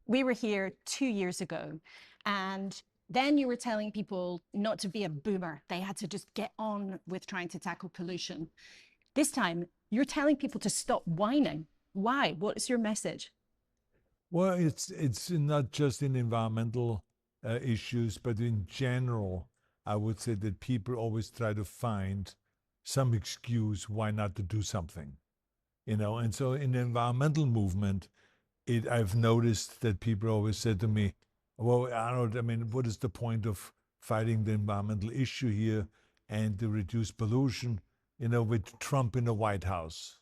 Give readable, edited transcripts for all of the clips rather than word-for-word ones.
we were here 2 years ago, and then you were telling people not to be a boomer. They had to just get on with trying to tackle pollution. This time, you're telling people to stop whining. Why? What is your message? Well, it's not just in environmental issues, but in general, I would say that people always try to find some excuse why not to do something, And so in the environmental movement, I've noticed that people always said to me, "Well, Arnold, I mean, what is the point of fighting the environmental issue here and to reduce pollution, with Trump in the White House?"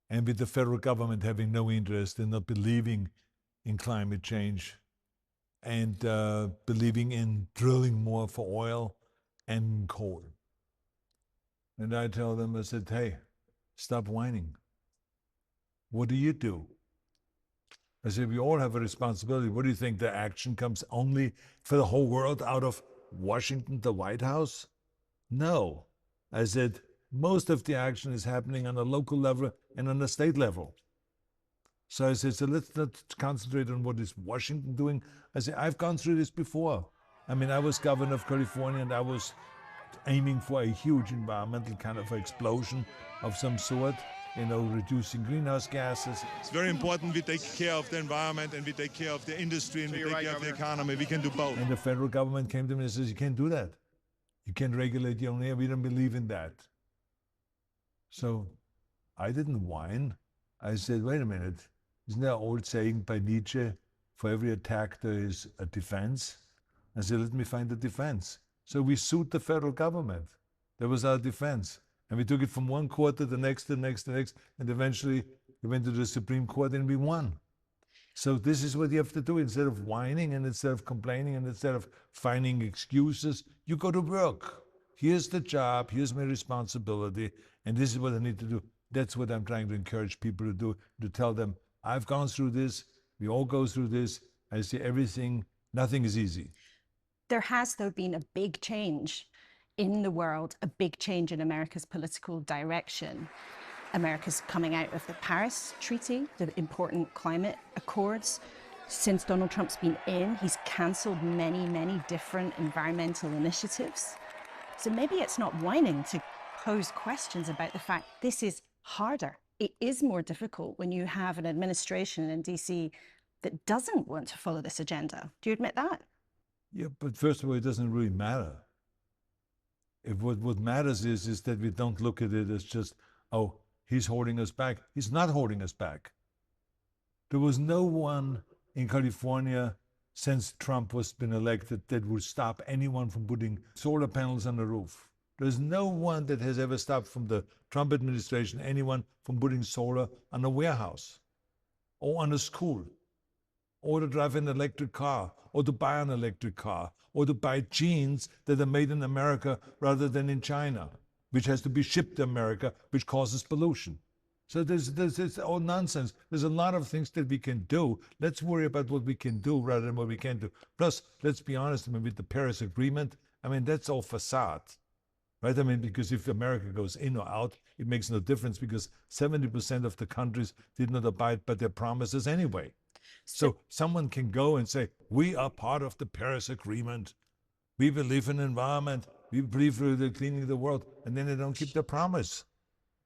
And with the federal government having no interest in not believing in climate change and believing in drilling more for oil and coal. And I tell them, I said, hey, stop whining. What do you do? I said, we all have a responsibility. What do you think? The action comes only for the whole world out of Washington, the White House? No. I said, most of the action is happening on a local level and on a state level. So I said, so let's not concentrate on what is Washington doing. I said, I've gone through this before. I mean, I was governor of California and I was aiming for a huge environmental kind of explosion of some sort, reducing greenhouse gases. It's very important we take care of the environment and we take care of the industry and we take care of the economy. We can do both. And the federal government came to me and says, you can't do that. You can't regulate your own air. We don't believe in that. So I didn't whine. I said, wait a minute. Isn't there an old saying by Nietzsche, for every attack there is a defense? I said, let me find the defense. So we sued the federal government. That was our defense. And we took it from one court to the next, to the next, to the next, and eventually we went to the Supreme Court and we won. So this is what you have to do. Instead of whining and instead of complaining and instead of finding excuses, you go to work. Here's the job, here's my responsibility, and this is what I need to do. That's what I'm trying to encourage people to do, to tell them, I've gone through this, we all go through this, I see everything, nothing is easy. There has, though, been a big change in the world, a big change in America's political direction. America's coming out of the Paris Treaty, the important climate accords. Since Donald Trump's been in, he's cancelled many, many different environmental initiatives. So maybe it's not whining to pose questions about the fact this is harder. It is more difficult when you have an administration in DC that doesn't want to follow this agenda. Do you admit that? Yeah, but first of all, it doesn't really matter. If what matters is that we don't look at it as just, oh, he's holding us back. He's not holding us back. There was no one in California since Trump was been elected that would stop anyone from putting solar panels on the roof. There's no one that has ever stopped from the Trump administration, anyone from putting solar on a warehouse or on a school, or to drive an electric car, or to buy an electric car, or to buy jeans that are made in America rather than in China, which has to be shipped to America, which causes pollution. So it's all nonsense. There's a lot of things that we can do. Let's worry about what we can do rather than what we can't do. Plus, let's be honest, with the Paris Agreement, that's all facade. Right? Because if America goes in or out, it makes no difference because 70% of the countries did not abide by their promises anyway. So someone can go and say, we are part of the Paris Agreement. We believe in environment. We believe in the cleaning of the world. And then they don't keep their promise.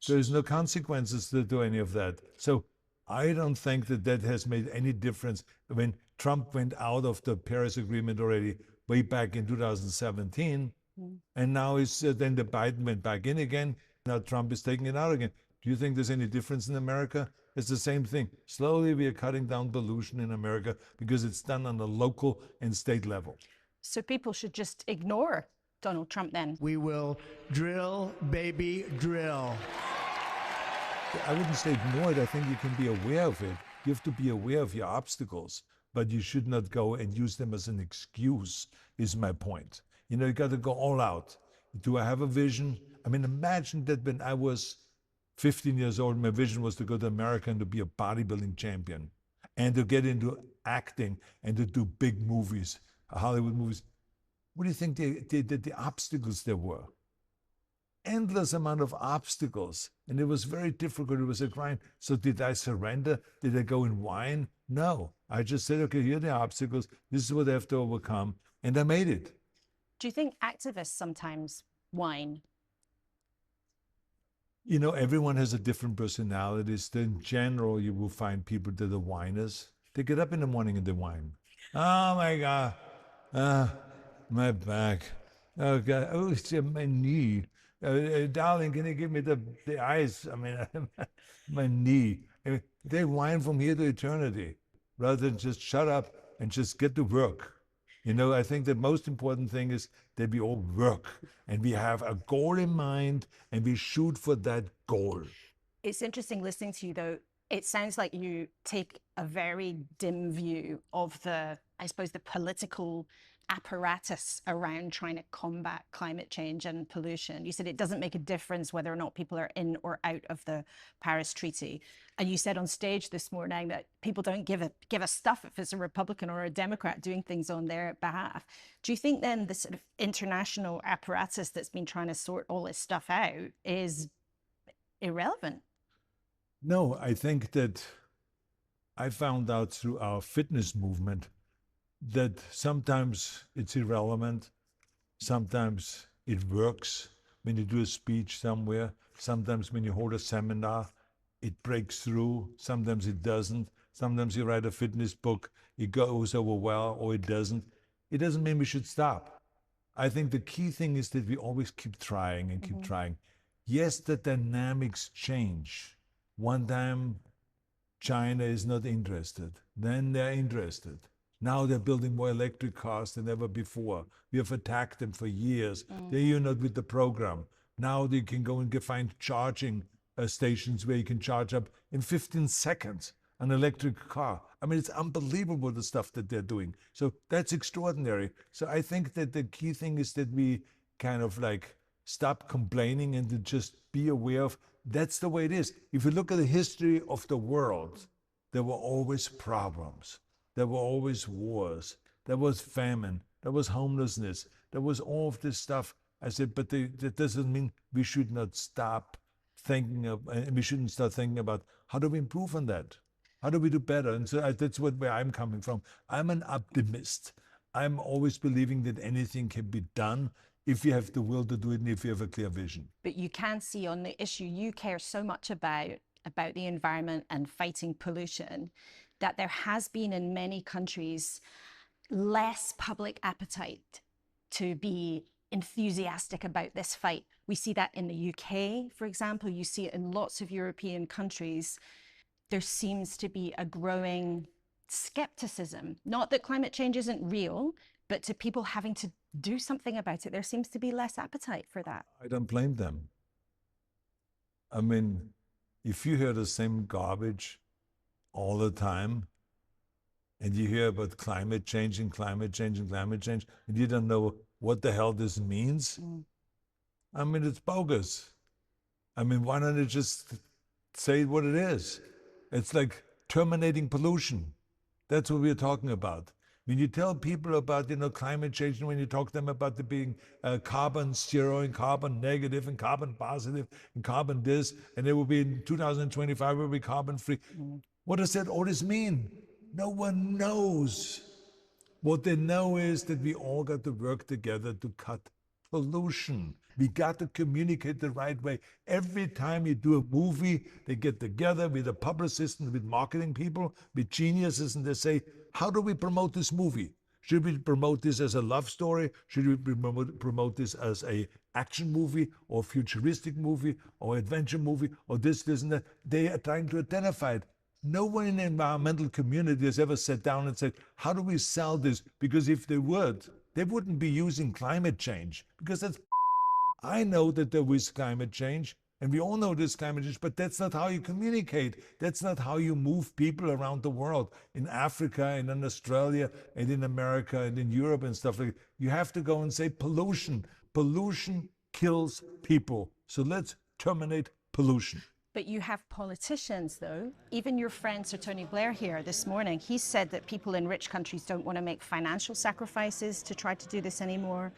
There's no consequences to do any of that. So I don't think that has made any difference. When Trump went out of the Paris Agreement already way back in 2017, and now then the Biden went back in again. Now Trump is taking it out again. Do you think there's any difference in America? It's the same thing. Slowly we are cutting down pollution in America because it's done on the local and state level. So people should just ignore Donald Trump then? We will drill, baby, drill. I wouldn't say ignore it. I think you can be aware of it. You have to be aware of your obstacles, but you should not go and use them as an excuse, is my point. You got to go all out. Do I have a vision? Imagine that when I was 15 years old, my vision was to go to America and to be a bodybuilding champion and to get into acting and to do big movies, Hollywood movies. What do you think the obstacles there were? endless amount of obstacles, and it was very difficult. It was a grind. So did I surrender? Did I go and whine? No. I just said, okay, here are the obstacles. This is what I have to overcome. And I made it. Do you think activists sometimes whine? You know, everyone has a different personality. So in general, you will find people that are whiners. They get up in the morning and they whine. Oh my God. My back. Oh God. Oh, it's my knee. Darling, can you give me the ice? I mean, my knee. I mean, they whine from here to eternity rather than just shut up and just get to work. You know, I think the most important thing is that we all work and we have a goal in mind and we shoot for that goal. It's interesting listening to you, though. It sounds like you take a very dim view of the, I suppose, the political apparatus around trying to combat climate change and pollution. You said it doesn't make a difference whether or not people are in or out of the Paris Treaty. And you said on stage this morning that people don't give a stuff if it's a Republican or a Democrat doing things on their behalf. Do you think then the sort of international apparatus that's been trying to sort all this stuff out is irrelevant? No, I think that I found out through our fitness movement that sometimes it's irrelevant, sometimes it works when you do a speech somewhere, sometimes when you hold a seminar, it breaks through, sometimes it doesn't, sometimes you write a fitness book, it goes over well or it doesn't. It doesn't mean we should stop. I think the key thing is that we always keep trying and keep trying. Yes, the dynamics change. One time China is not interested, then they're interested. Now they're building more electric cars than ever before. We have attacked them for years. They're not with the program. Now they can go and find charging stations where you can charge up in 15 seconds an electric car. I mean, it's unbelievable the stuff that they're doing. So that's extraordinary. So I think that the key thing is that we kind of like stop complaining and to just be aware of that's the way it is. If you look at the history of the world, there were always problems. There were always wars. There was famine. There was homelessness. There was all of this stuff. I said, but that doesn't mean we should not stop thinking of, and we shouldn't start thinking about how do we improve on that? How do we do better? And so that's where I'm coming from. I'm an optimist. I'm always believing that anything can be done if you have the will to do it and if you have a clear vision. But you can see on the issue you care so much about the environment and fighting pollution, that there has been in many countries less public appetite to be enthusiastic about this fight. We see that in the UK, for example. You see it in lots of European countries. There seems to be a growing skepticism. Not that climate change isn't real, but to people having to do something about it, there seems to be less appetite for that. I don't blame them. I mean, if you hear the same garbage all the time, and you hear about climate change and climate change and climate change, and you don't know what the hell this means, I mean, it's bogus. I mean, why don't you just say what it is? It's like terminating pollution. That's what we're talking about. When you tell people about, climate change, and when you talk to them about the being carbon zero and carbon negative and carbon positive and carbon this, and it will be in 2025, will be carbon free. What does that all this mean? No one knows. What they know is that we all got to work together to cut pollution. We got to communicate the right way. Every time you do a movie, they get together with the publicists and with marketing people, with geniuses, and they say, how do we promote this movie? Should we promote this as a love story? Should we promote this as a action movie or futuristic movie or adventure movie or this, and that? They are trying to identify it. No one in the environmental community has ever sat down and said, how do we sell this? Because if they would, they wouldn't be using climate change, because that's I know that there is climate change, and we all know there's climate change, but that's not how you communicate. That's not how you move people around the world, in Africa and in Australia and in America and in Europe and stuff like that. You have to go and say pollution. Pollution kills people. So let's terminate pollution. But you have politicians, though. Even your friend Sir Tony Blair here this morning, he said that people in rich countries don't want to make financial sacrifices to try to do this anymore.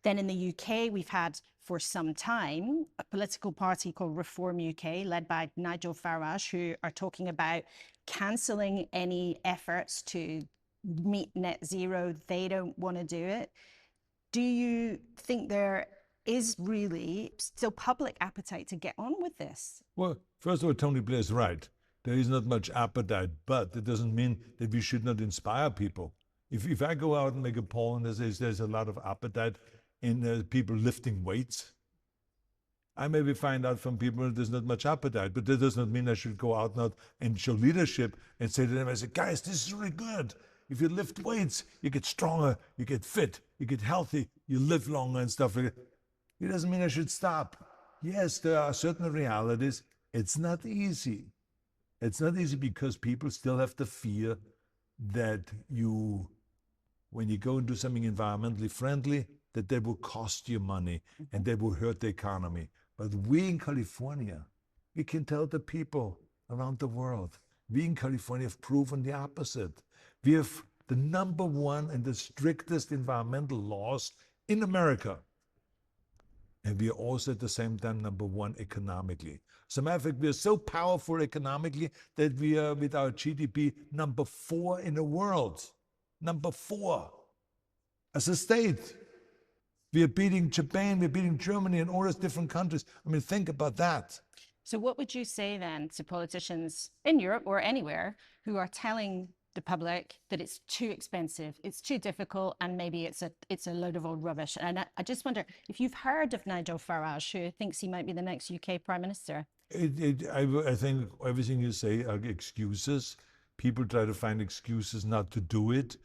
Then in the UK, we've had for some time, a political party called Reform UK, led by Nigel Farage, who are talking about cancelling any efforts to meet net zero. They don't want to do it. Do you think there is really still public appetite to get on with this? Well, first of all, Tony Blair is right. There is not much appetite, but it doesn't mean that we should not inspire people. If I go out and make a poll and there's a lot of appetite in people lifting weights, I maybe find out from people that there's not much appetite, but that does not mean I should go out now and show leadership and say to them, I say, guys, this is really good. If you lift weights, you get stronger, you get fit, you get healthy, you live longer and stuff like that. It doesn't mean I should stop. Yes, there are certain realities. It's not easy. It's not easy because people still have the fear that when you go and do something environmentally friendly, that they will cost you money and they will hurt the economy. But we in California, we can tell the people around the world, we in California have proven the opposite. We have the #1 and the strictest environmental laws in America. And we are also at the same time #1 economically. As a matter of fact, we are so powerful economically that we are, with our GDP, #4 in the world. #4 as a state. We are beating Japan, we're beating Germany and all those different countries. I mean, think about that. So what would you say then to politicians in Europe or anywhere who are telling the public that it's too expensive, it's too difficult, and maybe it's a load of old rubbish? And I just wonder if you've heard of Nigel Farage, who thinks he might be the next UK Prime Minister. I think everything you say are excuses. People try to find excuses not to do it.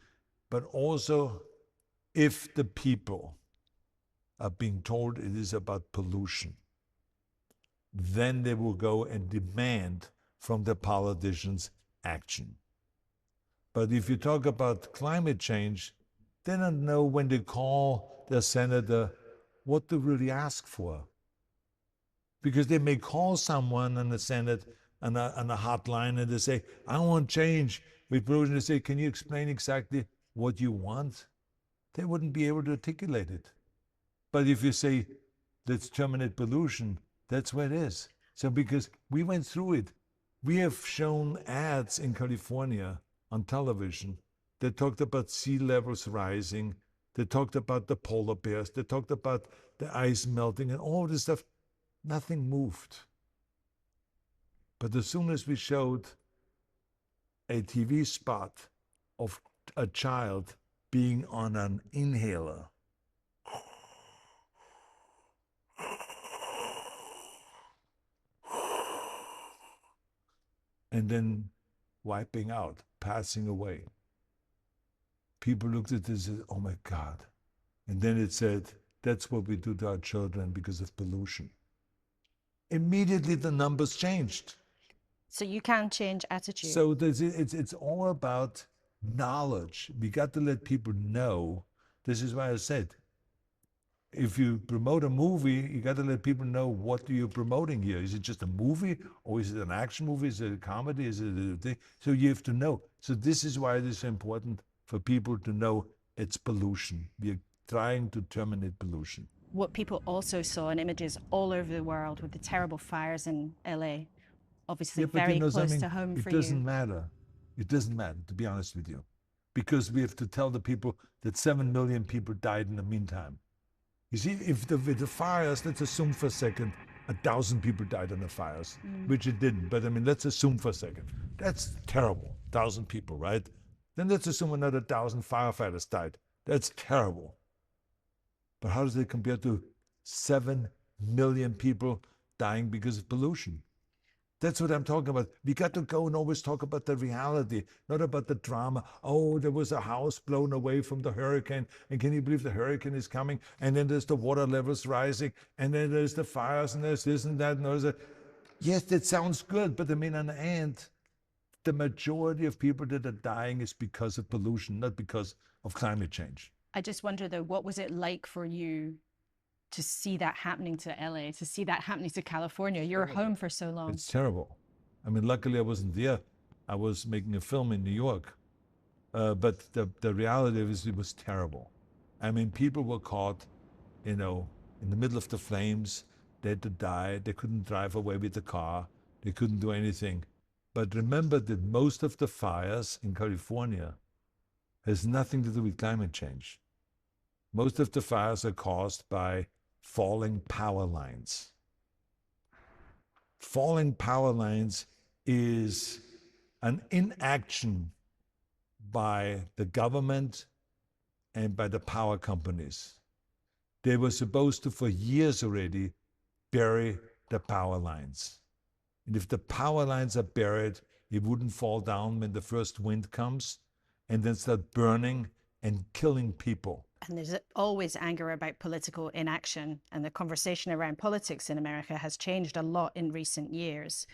But also, if the people are being told it is about pollution, then they will go and demand from the politicians action. But if you talk about climate change, they don't know when they call their senator what to really ask for. Because they may call someone in the Senate on a hotline and they say, I want change with pollution. They say, can you explain exactly what you want? They wouldn't be able to articulate it. But if you say, let's terminate pollution, that's where it is. So because we went through it, we have shown ads in California on television that talked about sea levels rising, they talked about the polar bears, they talked about the ice melting and all this stuff. Nothing moved. But as soon as we showed a TV spot of a child being on an inhaler, and then wiping out, passing away, people looked at this and said, oh my God. And then it said, that's what we do to our children because of pollution. Immediately the numbers changed. So you can change attitude. So it's all about knowledge. We got to let people know. This is why I said, if you promote a movie, you got to let people know what you're promoting here. Is it just a movie, or is it an action movie? Is it a comedy? Is it a thing? So you have to know. So this is why it is important for people to know it's pollution. We are trying to terminate pollution. What people also saw in images all over the world with the terrible fires in LA, obviously very close to home for you. It doesn't matter. It doesn't matter, to be honest with you. Because we have to tell the people that 7 million people died in the meantime. You see, with the fires, let's assume for a second, 1,000 people died in the fires, which it didn't. But I mean, let's assume for a second. That's terrible, 1,000 people, right? Then let's assume another 1,000 firefighters died. That's terrible. But how does it compare to 7 million people dying because of pollution? That's what I'm talking about. We got to go and always talk about the reality, not about the drama. Oh, there was a house blown away from the hurricane, and can you believe the hurricane is coming? And then there's the water levels rising, and then there's the fires, and there's this and that, and there's that. Yes, that sounds good, but I mean, in the end, the majority of people that are dying is because of pollution, not because of climate change. I just wonder, though, what was it like for you to see that happening to LA, to see that happening to California? You're home for so long. It's terrible. I mean, luckily I wasn't there. I was making a film in New York. But the reality is it was terrible. I mean, people were caught, in the middle of the flames. They had to die. They couldn't drive away with the car. They couldn't do anything. But remember that most of the fires in California has nothing to do with climate change. Most of the fires are caused by falling power lines. Falling power lines is an inaction by the government and by the power companies. They were supposed to, for years already, bury the power lines. And if the power lines are buried, it wouldn't fall down when the first wind comes and then start burning and killing people. And there's always anger about political inaction. And the conversation around politics in America has changed a lot in recent years,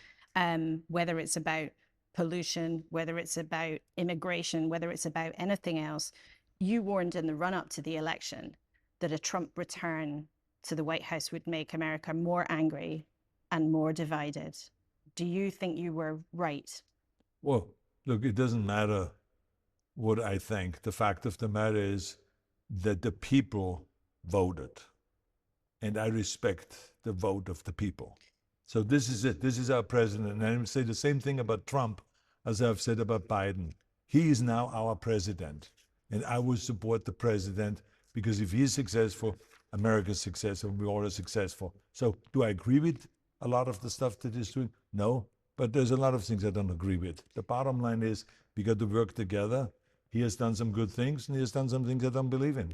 whether it's about pollution, whether it's about immigration, whether it's about anything else. You warned in the run-up to the election that a Trump return to the White House would make America more angry and more divided. Do you think you were right? Well, look, it doesn't matter what I think. The fact of the matter is that the people voted, and I respect the vote of the people. So this is it. This is our president. And I say the same thing about Trump as I've said about Biden. He is now our president, and I will support the president because if he's successful, America's successful, and we all are successful. So do I agree with a lot of the stuff that he's doing? No, but there's a lot of things I don't agree with. The bottom line is we got to work together. He has done some good things, and he has done some things I don't believe in.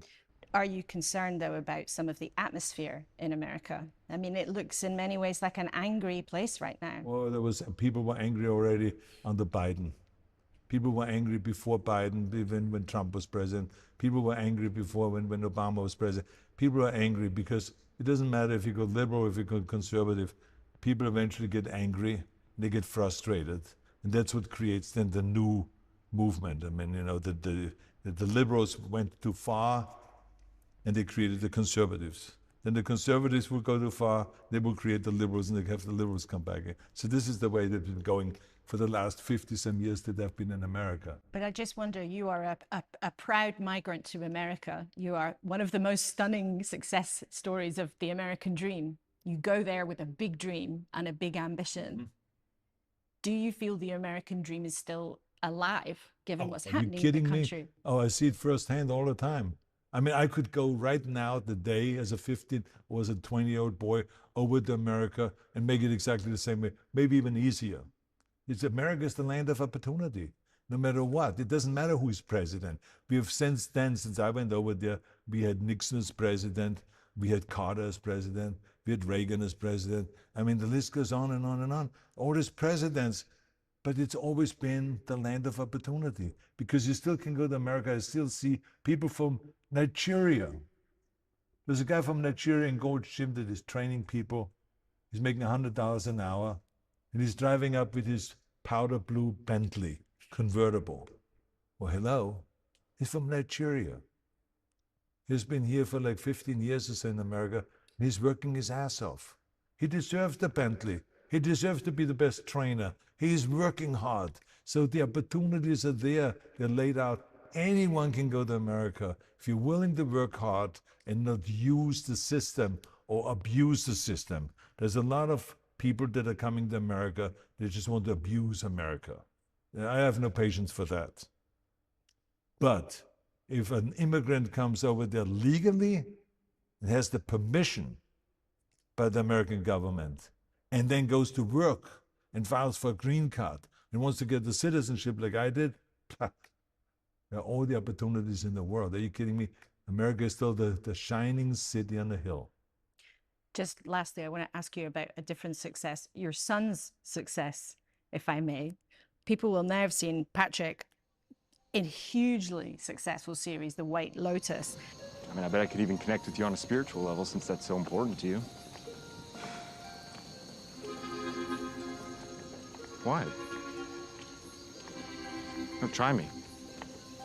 Are you concerned, though, about some of the atmosphere in America? I mean, it looks in many ways like an angry place right now. Well, people were angry already under Biden. People were angry before Biden, even when Trump was president. People were angry before when Obama was president. People are angry because it doesn't matter if you go liberal or if you go conservative. People eventually get angry, they get frustrated, and that's what creates then the new movement. I mean, you know, the liberals went too far, and they created the conservatives. Then the conservatives will go too far, they will create the liberals, and they have the liberals come back in. So this is the way they've been going for the last 50-some years that they've been in America. But I just wonder, you are a proud migrant to America. You are one of the most stunning success stories of the American dream. You go there with a big dream and a big ambition. Mm-hmm. Do you feel the American dream is still alive, given what's Are you happening in kidding the me? country? Oh, I see it firsthand all the time. I mean, I could go right now, today, as a 15 or as a 20-year-old boy, over to America and make it exactly the same way, maybe even easier. America is the land of opportunity, no matter what. It doesn't matter who is president. We have since I went over there, we had Nixon as president, we had Carter as president, we had Reagan as president. I mean, the list goes on and on and on. All these presidents, but it's always been the land of opportunity because you still can go to America and still see people from Nigeria. There's a guy from Nigeria in Gold Gym that is training people. He's making $100 an hour, and he's driving up with his powder blue Bentley convertible. Well, hello, he's from Nigeria. He's been here for like 15 years or so in America, and he's working his ass off. He deserves the Bentley. He deserves to be the best trainer. He's working hard. So the opportunities are there. They're laid out. Anyone can go to America if you're willing to work hard and not use the system or abuse the system. There's a lot of people that are coming to America, they just want to abuse America. I have no patience for that. But if an immigrant comes over there legally and has the permission by the American government and then goes to work and files for a green card and wants to get the citizenship like I did, there are all the opportunities in the world. Are you kidding me? America is still the shining city on the hill. Just lastly, I want to ask you about a different success, your son's success, if I may. People will now have seen Patrick in hugely successful series, The White Lotus. I mean, I bet I could even connect with you on a spiritual level since that's so important to you. Why? No, try me.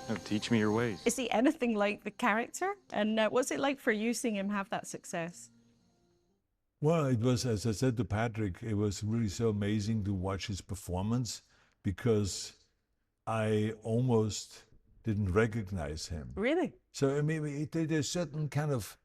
No, teach me your ways. Is he anything like the character? And what's it like for you seeing him have that success? Well, it was, as I said to Patrick, it was really so amazing to watch his performance because I almost didn't recognize him. Really? So, I mean, there's certain kind of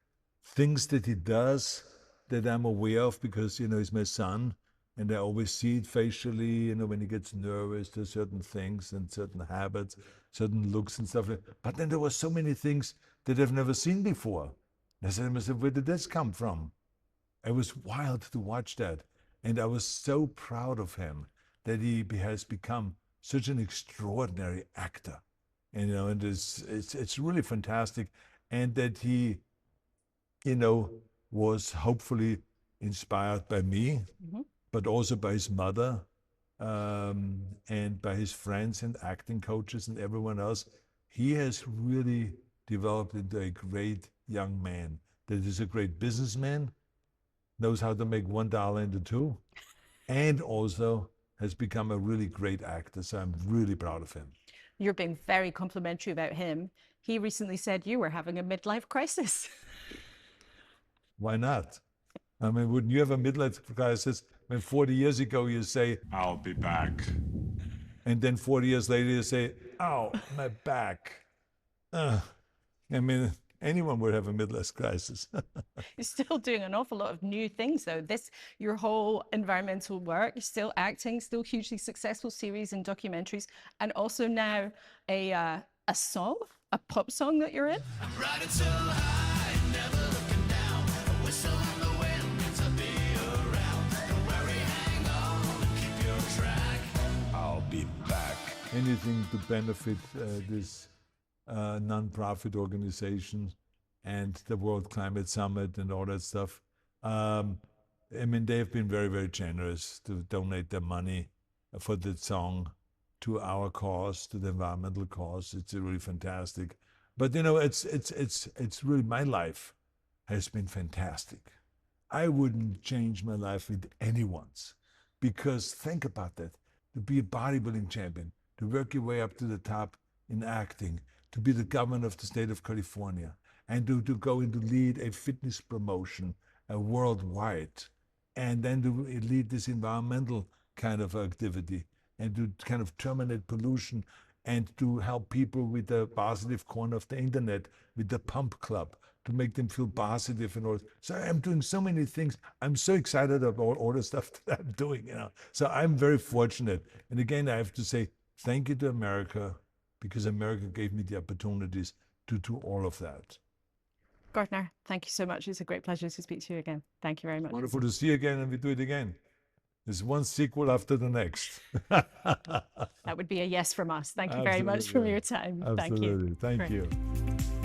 things that he does that I'm aware of because, he's my son. And I always see it facially, when he gets nervous, there's certain things and certain habits, certain looks and stuff. But then there were so many things that I've never seen before. And I said to myself, where did this come from? It was wild to watch that. And I was so proud of him that he has become such an extraordinary actor. And it's really fantastic. And that he, was hopefully inspired by me, but also by his mother, and by his friends and acting coaches and everyone else. He has really developed into a great young man that is a great businessman, knows how to make $1 into two, and also has become a really great actor. So I'm really proud of him. You're being very complimentary about him. He recently said you were having a midlife crisis. Why not? I mean, wouldn't you have a midlife crisis when 40 years ago you say, I'll be back. and then 40 years later you say, ow, my back. I mean, anyone would have a midlife crisis. You're still doing an awful lot of new things, though. Your whole environmental work, you're still acting, still hugely successful series and documentaries, and also now a song, a pop song that you're in. I'm riding so high, never looking down. A whistle in the wind to be around. Don't worry, hang on, keep your track. I'll be back. Anything to benefit this non-profit organization and the World Climate Summit and all that stuff. I mean, they have been very, very generous to donate their money for that song to our cause, to the environmental cause. It's really fantastic. But it's really, my life has been fantastic. I wouldn't change my life with anyone's, because think about that. To be a bodybuilding champion, to work your way up to the top in acting, to be the governor of the state of California, and to go and to lead a fitness promotion worldwide, and then to lead this environmental kind of activity, and to kind of terminate pollution, and to help people with the positive corner of the internet, with the Pump Club, to make them feel positive and all. So I'm doing so many things. I'm so excited about all the stuff that I'm doing, So I'm very fortunate. And again, I have to say thank you to America, because America gave me the opportunities to do all of that. Gardner, thank you so much. It's a great pleasure to speak to you again. Thank you very much. Wonderful to see you again, and we do it again. There's one sequel after the next. That would be a yes from us. Thank you very much for your time. Absolutely. Thank you. Thank you.